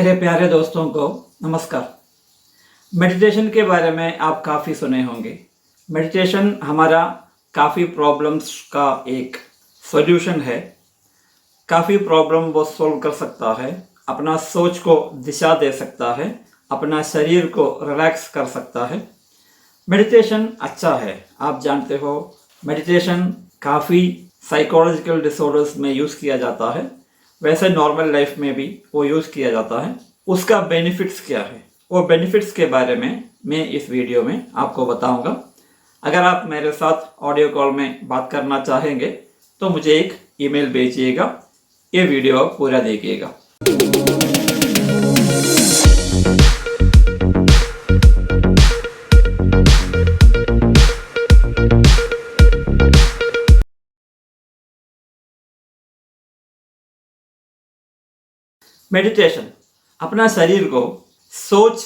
मेरे प्यारे दोस्तों को नमस्कार। मेडिटेशन के बारे में आप काफ़ी सुने होंगे। मेडिटेशन हमारा काफ़ी प्रॉब्लम्स का एक सॉल्यूशन है। काफ़ी प्रॉब्लम वो सॉल्व कर सकता है, अपना सोच को दिशा दे सकता है, अपना शरीर को रिलैक्स कर सकता है। मेडिटेशन अच्छा है। आप जानते हो मेडिटेशन काफ़ी साइकोलॉजिकल डिसऑर्डर्स में यूज़ किया जाता है। वैसे नॉर्मल लाइफ में भी वो यूज़ किया जाता है। उसका बेनिफिट्स क्या है, वो बेनिफिट्स के बारे में मैं इस वीडियो में आपको बताऊंगा। अगर आप मेरे साथ ऑडियो कॉल में बात करना चाहेंगे तो मुझे एक ईमेल भेजिएगा। ये वीडियो पूरा देखिएगा। मेडिटेशन अपना शरीर को सोच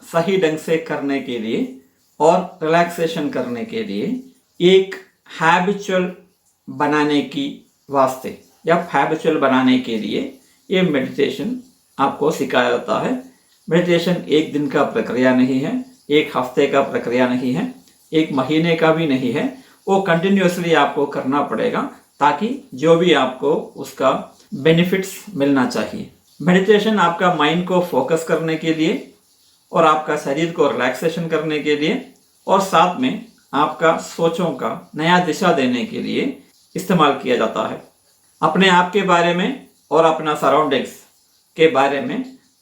सही ढंग से करने के लिए और रिलैक्सेशन करने के लिए एक हैबिचुअल बनाने की वास्ते या हैबिचुअल बनाने के लिए ये मेडिटेशन आपको सिखाया जाता है। मेडिटेशन एक दिन का प्रक्रिया नहीं है, एक हफ्ते का प्रक्रिया नहीं है, एक महीने का भी नहीं है। वो कंटिन्यूसली आपको करना पड़ेगा ताकि जो भी आपको उसका बेनिफिट्स मिलना चाहिए। मेडिटेशन आपका माइंड को फोकस करने के लिए और आपका शरीर को रिलैक्सेशन करने के लिए और साथ में आपका सोचों का नया दिशा देने के लिए इस्तेमाल किया जाता है। अपने आप के बारे में और अपना सराउंडिंग्स के बारे में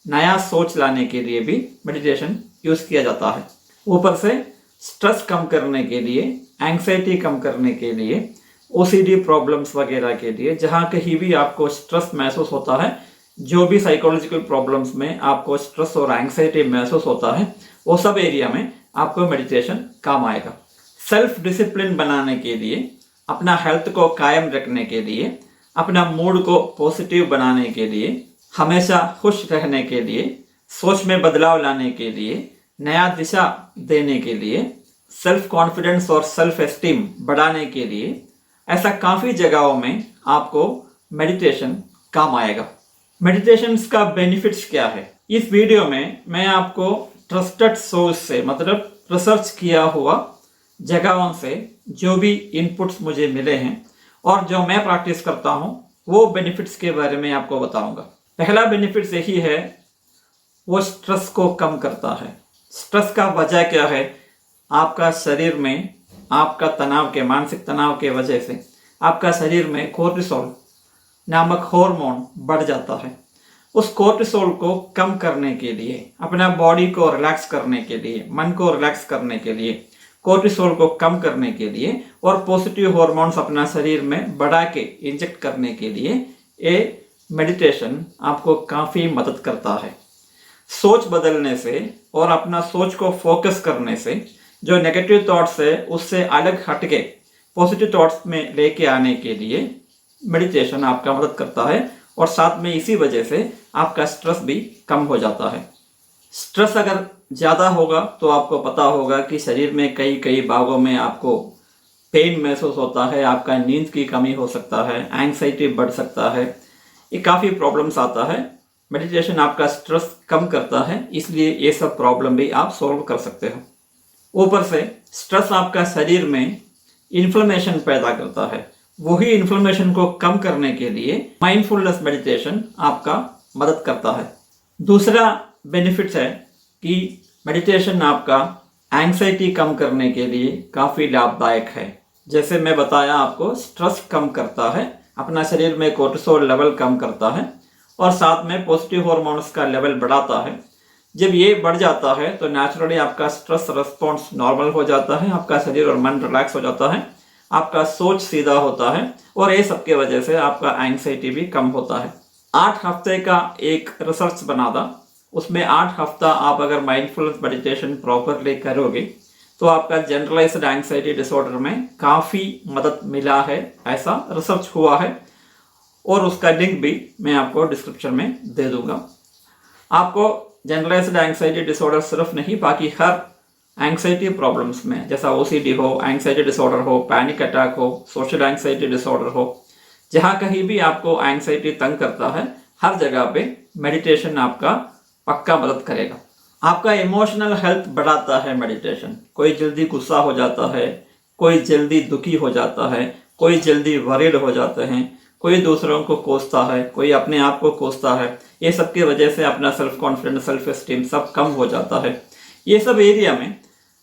नया सोच लाने के लिए भी मेडिटेशन यूज़ किया जाता है। ऊपर से स्ट्रेस कम करने के लिए, एंग्जाइटी कम करने के लिए, ओसीडी प्रॉब्लम्स वगैरह के लिए, जहाँ कहीं भी आपको स्ट्रेस महसूस होता है, जो भी साइकोलॉजिकल प्रॉब्लम्स में आपको स्ट्रेस और एंग्जाइटी महसूस होता है, वो सब एरिया में आपको मेडिटेशन काम आएगा। सेल्फ डिसिप्लिन बनाने के लिए, अपना हेल्थ को कायम रखने के लिए, अपना मूड को पॉजिटिव बनाने के लिए, हमेशा खुश रहने के लिए, सोच में बदलाव लाने के लिए, नया दिशा देने के लिए, सेल्फ कॉन्फिडेंस और सेल्फ एस्टीम बढ़ाने के लिए, ऐसा काफ़ी जगहों में आपको मेडिटेशन काम आएगा। मेडिटेशन का बेनिफिट्स क्या है, इस वीडियो में मैं आपको ट्रस्टेड सोर्स से, मतलब रिसर्च किया हुआ जगहों से जो भी इनपुट्स मुझे मिले हैं और जो मैं प्रैक्टिस करता हूँ वो बेनिफिट्स के बारे में आपको बताऊंगा। पहला बेनिफिट्स यही है, वो स्ट्रेस को कम करता है। स्ट्रेस का वजह क्या है? आपका शरीर में आपका तनाव के, मानसिक तनाव के वजह से आपका शरीर में कोर्टिसोल नामक हार्मोन बढ़ जाता है। उस कोर्टिसोल को कम करने के लिए, अपना बॉडी को रिलैक्स करने के लिए, मन को रिलैक्स करने के लिए, कोर्टिसोल को कम करने के लिए और पॉजिटिव हार्मोन्स अपना शरीर में बढ़ा के इंजेक्ट करने के लिए ये मेडिटेशन आपको काफ़ी मदद करता है। सोच बदलने से और अपना सोच को फोकस करने से जो नेगेटिव थॉट्स है उससे अलग हटके पॉजिटिव थॉट्स में लेके आने के लिए मेडिटेशन आपका मदद करता है और साथ में इसी वजह से आपका स्ट्रेस भी कम हो जाता है। स्ट्रेस अगर ज़्यादा होगा तो आपको पता होगा कि शरीर में कई कई भागों में आपको पेन महसूस होता है, आपका नींद की कमी हो सकता है, एंग्जाइटी बढ़ सकता है, ये काफ़ी प्रॉब्लम्स आता है। मेडिटेशन आपका स्ट्रेस कम करता है, इसलिए ये सब प्रॉब्लम भी आप सॉल्व कर सकते हो। ऊपर से स्ट्रेस आपका शरीर में इन्फ्लेमेशन पैदा करता है। वही इन्फ्लेमेशन को कम करने के लिए माइंडफुलनेस मेडिटेशन आपका मदद करता है। दूसरा बेनिफिट है कि मेडिटेशन आपका एंग्जाइटी कम करने के लिए काफ़ी लाभदायक है। जैसे मैं बताया आपको, स्ट्रेस कम करता है, अपना शरीर में कोर्टिसोल लेवल कम करता है और साथ में पॉजिटिव हार्मोन्स का लेवल बढ़ाता है। जब ये बढ़ जाता है तो नेचुरली आपका स्ट्रेस रिस्पॉन्स नॉर्मल हो जाता है, आपका शरीर और मन रिलैक्स हो जाता है, आपका सोच सीधा होता है और ये सब के वजह से आपका एंग्जाइटी भी कम होता है। 8 हफ्ते का एक रिसर्च बना था, उसमें 8 हफ्ता आप अगर माइंडफुलनेस मेडिटेशन प्रॉपरली करोगे तो आपका जनरलाइज्ड एंग्जाइटी डिसऑर्डर में काफ़ी मदद मिला है, ऐसा रिसर्च हुआ है और उसका लिंक भी मैं आपको डिस्क्रिप्शन में दे दूंगा। आपको जनरलाइज्ड एंग्जाइटी डिसऑर्डर सिर्फ नहीं, बाकी हर एंग्जाइटी प्रॉब्लम्स में, जैसा ओसीडी हो, एंग्जाइटी डिसऑर्डर हो, पैनिक अटैक हो, सोशल एंग्जाइटी डिसऑर्डर हो, जहाँ कहीं भी आपको एंग्जाइटी तंग करता है, हर जगह पे मेडिटेशन आपका पक्का मदद करेगा। आपका इमोशनल हेल्थ बढ़ाता है मेडिटेशन। कोई जल्दी गुस्सा हो जाता है, कोई जल्दी दुखी हो जाता है, कोई जल्दी वरीड हो जाते हैं, कोई दूसरों को कोसता है, कोई अपने आप को कोसता है। ये सब की वजह से अपना सेल्फ कॉन्फिडेंस, सेल्फ एस्टीम सब कम हो जाता है। ये सब एरिया में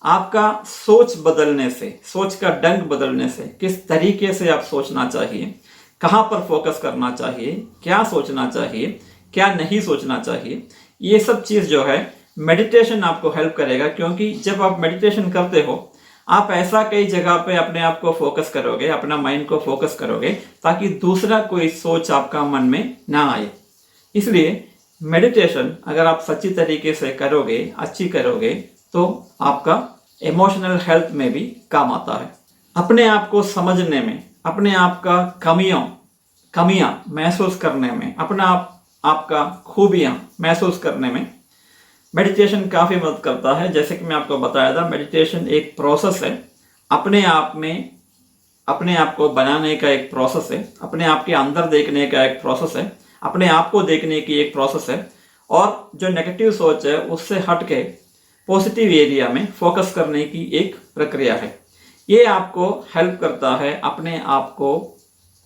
आपका सोच बदलने से, सोच का ढंग बदलने से, किस तरीके से आप सोचना चाहिए, कहाँ पर फोकस करना चाहिए, क्या सोचना चाहिए, क्या नहीं सोचना चाहिए, ये सब चीज़ जो है मेडिटेशन आपको हेल्प करेगा। क्योंकि जब आप मेडिटेशन करते हो, आप ऐसा कई जगह पे अपने आप को फोकस करोगे, अपना माइंड को फोकस करोगे, ताकि दूसरा कोई सोच आपका मन में ना आए। इसलिए मेडिटेशन अगर आप सच्ची तरीके से करोगे, अच्छी करोगे, तो आपका इमोशनल हेल्थ में भी काम आता है। अपने आप को समझने में, अपने आप का कमियां महसूस करने में, अपना आपका खूबियां महसूस करने में मेडिटेशन काफ़ी मदद करता है। जैसे कि मैं आपको बताया था, मेडिटेशन एक प्रोसेस है, अपने आप में अपने आप को बनाने का एक प्रोसेस है, अपने आप के अंदर देखने का एक प्रोसेस है, अपने आप को देखने की एक प्रोसेस है, और जो नेगेटिव सोच है उससे हट के पॉजिटिव एरिया में फोकस करने की एक प्रक्रिया है। ये आपको हेल्प करता है अपने आप को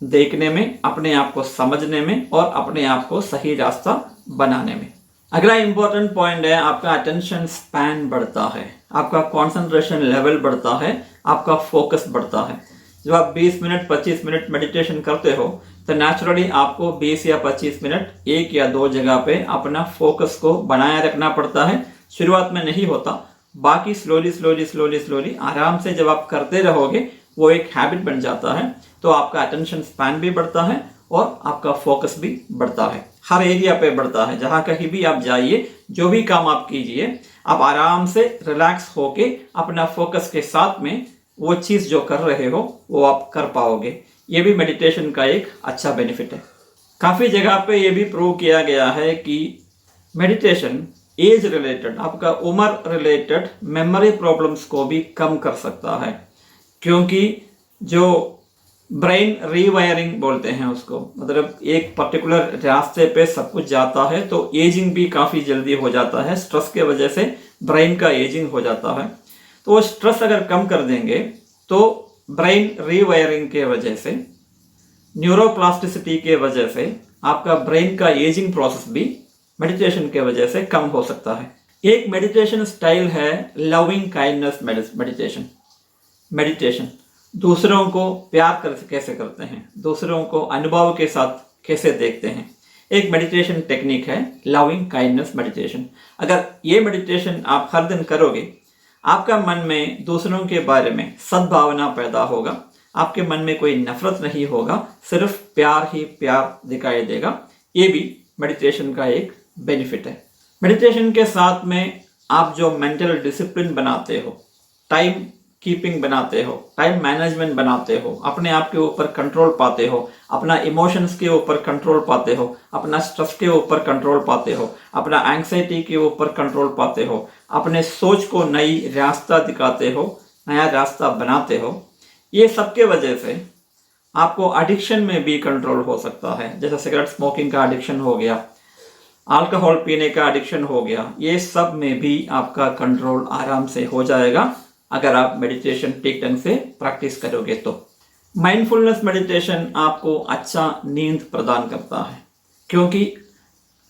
देखने में, अपने आप को समझने में, और अपने आप को सही रास्ता बनाने में। अगला इंपॉर्टेंट पॉइंट है, आपका अटेंशन स्पैन बढ़ता है, आपका कंसंट्रेशन लेवल बढ़ता है, आपका फोकस बढ़ता है। जब आप 20 मिनट 25 मिनट मेडिटेशन करते हो, तो नेचुरली आपको 20 या 25 मिनट एक या दो जगह पे अपना फोकस को बनाए रखना पड़ता है। शुरुआत में नहीं होता, बाकी स्लोली आराम से जब आप करते रहोगे, वो एक हैबिट बन जाता है। तो आपका अटेंशन स्पैन भी बढ़ता है और आपका फोकस भी बढ़ता है, हर एरिया पे बढ़ता है। जहाँ कहीं भी आप जाइए, जो भी काम आप कीजिए, आप आराम से रिलैक्स होके अपना फोकस के साथ में वो चीज़ जो कर रहे हो वो आप कर पाओगे। ये भी मेडिटेशन का एक अच्छा बेनिफिट है। काफ़ी जगह पे ये भी प्रूव किया गया है कि मेडिटेशन एज रिलेटेड, आपका उम्र रिलेटेड मेमोरी प्रॉब्लम्स को भी कम कर सकता है। क्योंकि जो ब्रेन रीवायरिंग बोलते हैं उसको, मतलब एक पर्टिकुलर रास्ते पे सब कुछ जाता है, तो एजिंग भी काफ़ी जल्दी हो जाता है। स्ट्रेस के वजह से ब्रेन का एजिंग हो जाता है। तो वो स्ट्रेस अगर कम कर देंगे, तो ब्रेन रीवायरिंग के वजह से, न्यूरोप्लास्टिसिटी के वजह से आपका ब्रेन का एजिंग प्रोसेस भी मेडिटेशन के वजह से कम हो सकता है। एक मेडिटेशन स्टाइल है लविंग काइंडनेस मेडिटेशन। दूसरों को प्यार कैसे करते हैं, दूसरों को अनुभव के साथ कैसे देखते हैं, एक मेडिटेशन टेक्निक है लविंग काइंडनेस मेडिटेशन। अगर ये मेडिटेशन आप हर दिन करोगे, आपका मन में दूसरों के बारे में सद्भावना पैदा होगा, आपके मन में कोई नफरत नहीं होगा, सिर्फ प्यार ही प्यार दिखाई देगा। ये भी मेडिटेशन का एक बेनिफिट है। मेडिटेशन के साथ में आप जो मेंटल डिसिप्लिन बनाते हो, टाइम कीपिंग बनाते हो, टाइम मैनेजमेंट बनाते हो, अपने आप के ऊपर कंट्रोल पाते हो, अपना इमोशंस के ऊपर कंट्रोल पाते हो, अपना स्ट्रेस के ऊपर कंट्रोल पाते हो, अपना एंग्जाइटी के ऊपर कंट्रोल पाते हो, अपने सोच को नई रास्ता दिखाते हो, नया रास्ता बनाते हो। ये सब के वजह से आपको एडिक्शन में भी कंट्रोल हो सकता है। जैसे सिगरेट स्मोकिंग का एडिक्शन हो गया, अल्कोहल पीने का एडिक्शन हो गया, ये सब में भी आपका कंट्रोल आराम से हो जाएगा अगर आप मेडिटेशन ठीक ढंग से प्रैक्टिस करोगे तो। माइंडफुलनेस मेडिटेशन आपको अच्छा नींद प्रदान करता है। क्योंकि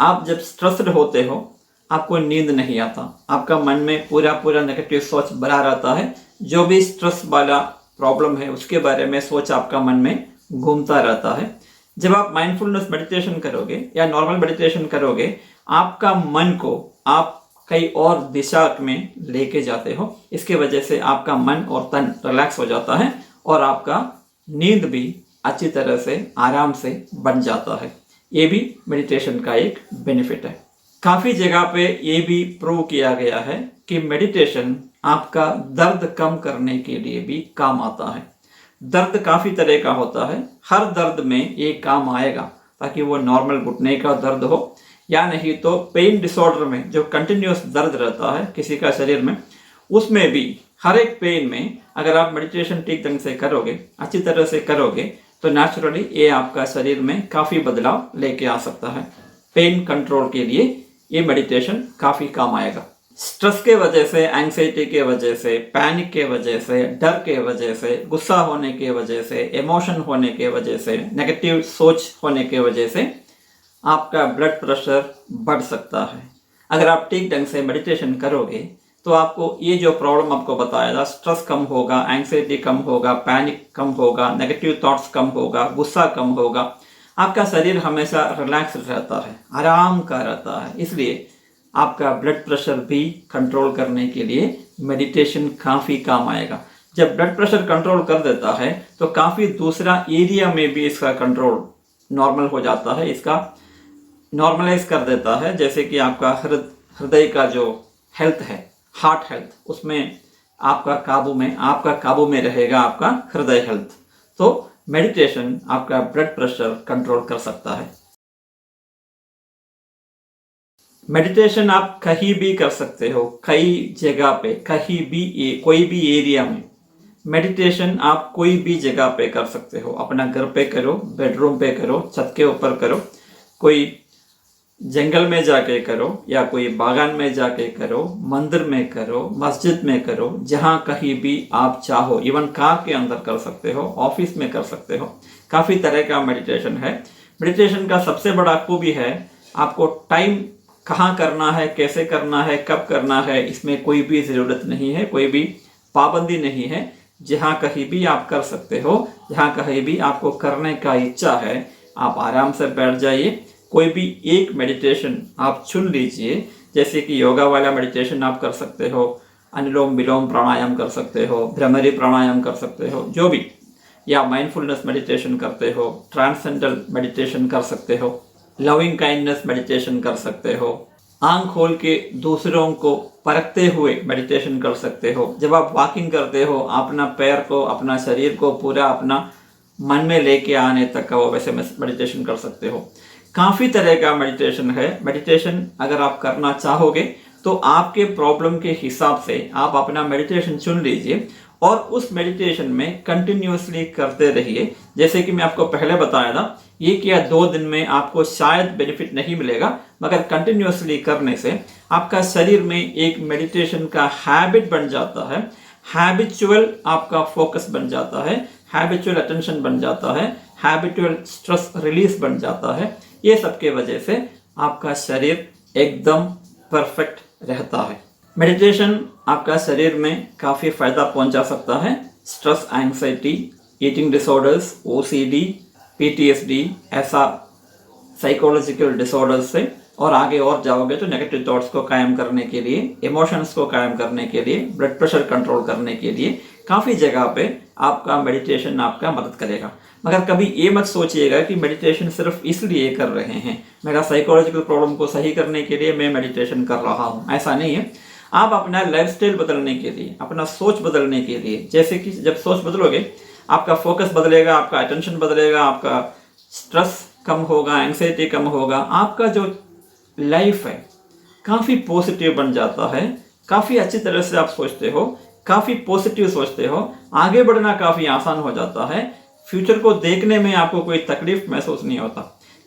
आप जब स्ट्रेस्ड होते हो, आपको नींद नहीं आता, आपका मन में पूरा नेगेटिव सोच भरा रहता है। जो भी स्ट्रेस वाला प्रॉब्लम है उसके बारे में सोच आपका मन में घूमता रहता है। जब आप माइंडफुलनेस मेडिटेशन करोगे या नॉर्मल मेडिटेशन करोगे, आपका मन को आप कई और दिशा में लेके जाते हो। इसके वजह से आपका मन और तन रिलैक्स हो जाता है और आपका नींद भी अच्छी तरह से आराम से बन जाता है। ये भी मेडिटेशन का एक बेनिफिट है। काफ़ी जगह पे ये भी प्रूव किया गया है कि मेडिटेशन आपका दर्द कम करने के लिए भी काम आता है। दर्द काफ़ी तरह का होता है, हर दर्द में ये काम आएगा, ताकि वो नॉर्मल घुटने का दर्द हो या नहीं तो पेन डिसऑर्डर में जो कंटिन्यूस दर्द रहता है किसी का शरीर में, उसमें भी हर एक पेन में अगर आप मेडिटेशन ठीक ढंग से करोगे, अच्छी तरह से करोगे, तो नेचुरली ये आपका शरीर में काफ़ी बदलाव लेके आ सकता है। पेन कंट्रोल के लिए ये मेडिटेशन काफ़ी काम आएगा। स्ट्रेस के वजह से, एंग्जाइटी के वजह से, पैनिक के वजह से, डर के वजह से, गुस्सा होने के वजह से, इमोशन होने के वजह से, नेगेटिव सोच होने के वजह से आपका ब्लड प्रेशर बढ़ सकता है। अगर आप ठीक ढंग से मेडिटेशन करोगे तो आपको ये जो प्रॉब्लम आपको बताया था, स्ट्रेस कम होगा, एंग्जाइटी कम होगा, पैनिक कम होगा, नेगेटिव थॉट्स कम होगा, गुस्सा कम होगा, आपका शरीर हमेशा रिलैक्स रहता है, आराम का रहता है। इसलिए आपका ब्लड प्रेशर भी कंट्रोल करने के लिए मेडिटेशन काफ़ी काम आएगा। जब ब्लड प्रेशर कंट्रोल कर देता है तो काफ़ी दूसरा एरिया में भी इसका कंट्रोल नॉर्मल हो जाता है, इसका नॉर्मलाइज कर देता है। जैसे कि आपका हृदय का जो हेल्थ है, हार्ट हेल्थ, उसमें आपका काबू में रहेगा आपका हृदय हेल्थ। तो मेडिटेशन आपका ब्लड प्रेशर कंट्रोल कर सकता है। मेडिटेशन आप कहीं भी कर सकते हो, कई जगह पे, कहीं भी, कोई भी एरिया में। मेडिटेशन आप कोई भी जगह पे कर सकते हो। अपना घर पे करो, बेडरूम पे करो, छत के ऊपर करो, कोई जंगल में जाके करो, या कोई बागान में जाके करो, मंदिर में करो, मस्जिद में करो, जहाँ कहीं भी आप चाहो। इवन कार के अंदर कर सकते हो, ऑफिस में कर सकते हो। काफ़ी तरह का मेडिटेशन है। मेडिटेशन का सबसे बड़ा खूबी है, आपको टाइम कहाँ करना है, कैसे करना है, कब करना है, इसमें कोई भी ज़रूरत नहीं है, कोई भी पाबंदी नहीं है। जहाँ कहीं भी आप कर सकते हो, जहाँ कहीं भी आपको करने का इच्छा है, आप आराम से बैठ जाइए। कोई भी एक मेडिटेशन आप चुन लीजिए। जैसे कि योगा वाला मेडिटेशन आप कर सकते हो, अनुलोम विलोम प्राणायाम कर सकते हो, भ्रमरी प्राणायाम कर सकते हो, जो भी, या माइंडफुलनेस मेडिटेशन करते हो, ट्रांसेंडेंटल मेडिटेशन कर सकते हो, लविंग काइंडनेस मेडिटेशन कर सकते हो, आंख खोल के दूसरों को परखते हुए मेडिटेशन कर सकते हो। जब आप वॉकिंग करते हो, अपना पैर को, अपना शरीर को पूरा अपना मन में लेके आने तक का वो वैसे मेडिटेशन कर सकते हो। काफ़ी तरह का मेडिटेशन है। मेडिटेशन अगर आप करना चाहोगे तो आपके प्रॉब्लम के हिसाब से आप अपना मेडिटेशन चुन लीजिए और उस मेडिटेशन में कंटिन्यूसली करते रहिए। जैसे कि मैं आपको पहले बताया था, 1 या 2 दिन में आपको शायद बेनिफिट नहीं मिलेगा, मगर कंटिन्यूसली करने से आपका शरीर में एक मेडिटेशन का हैबिट बन जाता है, हैबिचुअल आपका फोकस बन जाता है, हैबिचुअल अटेंशन बन जाता है, हैबिचुअल स्ट्रेस रिलीज बन जाता है। ये सब के वजह से आपका शरीर एकदम परफेक्ट रहता है। मेडिटेशन आपका शरीर में काफ़ी फ़ायदा पहुंचा सकता है। Stress, anxiety, eating disorders, OCD, PTSD, ऐसा साइकोलॉजिकल डिसऑर्डर्स से और आगे और जाओगे तो नेगेटिव थॉट्स को कायम करने के लिए, इमोशंस को कायम करने के लिए, ब्लड प्रेशर कंट्रोल करने के लिए काफ़ी जगह पे आपका मेडिटेशन आपका मदद करेगा। मगर कभी ये मत सोचिएगा कि मेडिटेशन सिर्फ इसलिए कर रहे हैं, मेरा साइकोलॉजिकल प्रॉब्लम को सही करने के लिए मैं मेडिटेशन कर रहा हूँ, ऐसा नहीं है। आप अपना लाइफस्टाइल बदलने के लिए, अपना सोच बदलने के लिए, जैसे कि जब सोच बदलोगे आपका फोकस बदलेगा, आपका अटेंशन बदलेगा, आपका स्ट्रेस कम होगा, एंग्जाइटी कम होगा, आपका जो लाइफ है काफ़ी पॉजिटिव बन जाता है। काफ़ी अच्छी तरह से आप सोचते हो, काफ़ी पॉजिटिव सोचते हो, आगे बढ़ना काफ़ी आसान हो जाता है। फ्यूचर को देखने में आपको कोई तकलीफ महसूस नहीं होता।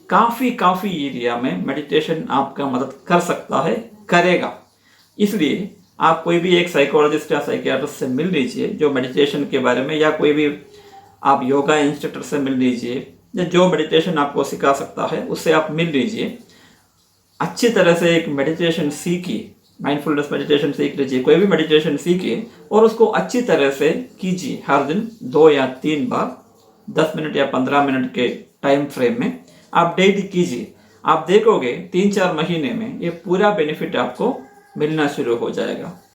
काफ़ी एरिया में मेडिटेशन आपका मदद कर सकता है, करेगा। इसलिए आप कोई भी एक साइकोलॉजिस्ट या साइकियाट्रिस्ट से मिल लीजिए जो मेडिटेशन के बारे में, या कोई भी आप योगा इंस्ट्रक्टर से मिल लीजिए, या जो मेडिटेशन आपको सिखा सकता है उससे आप मिल लीजिए। अच्छी तरह से एक मेडिटेशन सीखिए, माइंडफुलनेस मेडिटेशन सीख लीजिए, कोई भी मेडिटेशन सीखिए और उसको अच्छी तरह से कीजिए। हर दिन 2 या 3 बार 10 मिनट या 15 मिनट के टाइम फ्रेम में आप डेली कीजिए। आप देखोगे 3-4 महीने में ये पूरा बेनिफिट आपको मिलना शुरू हो जाएगा।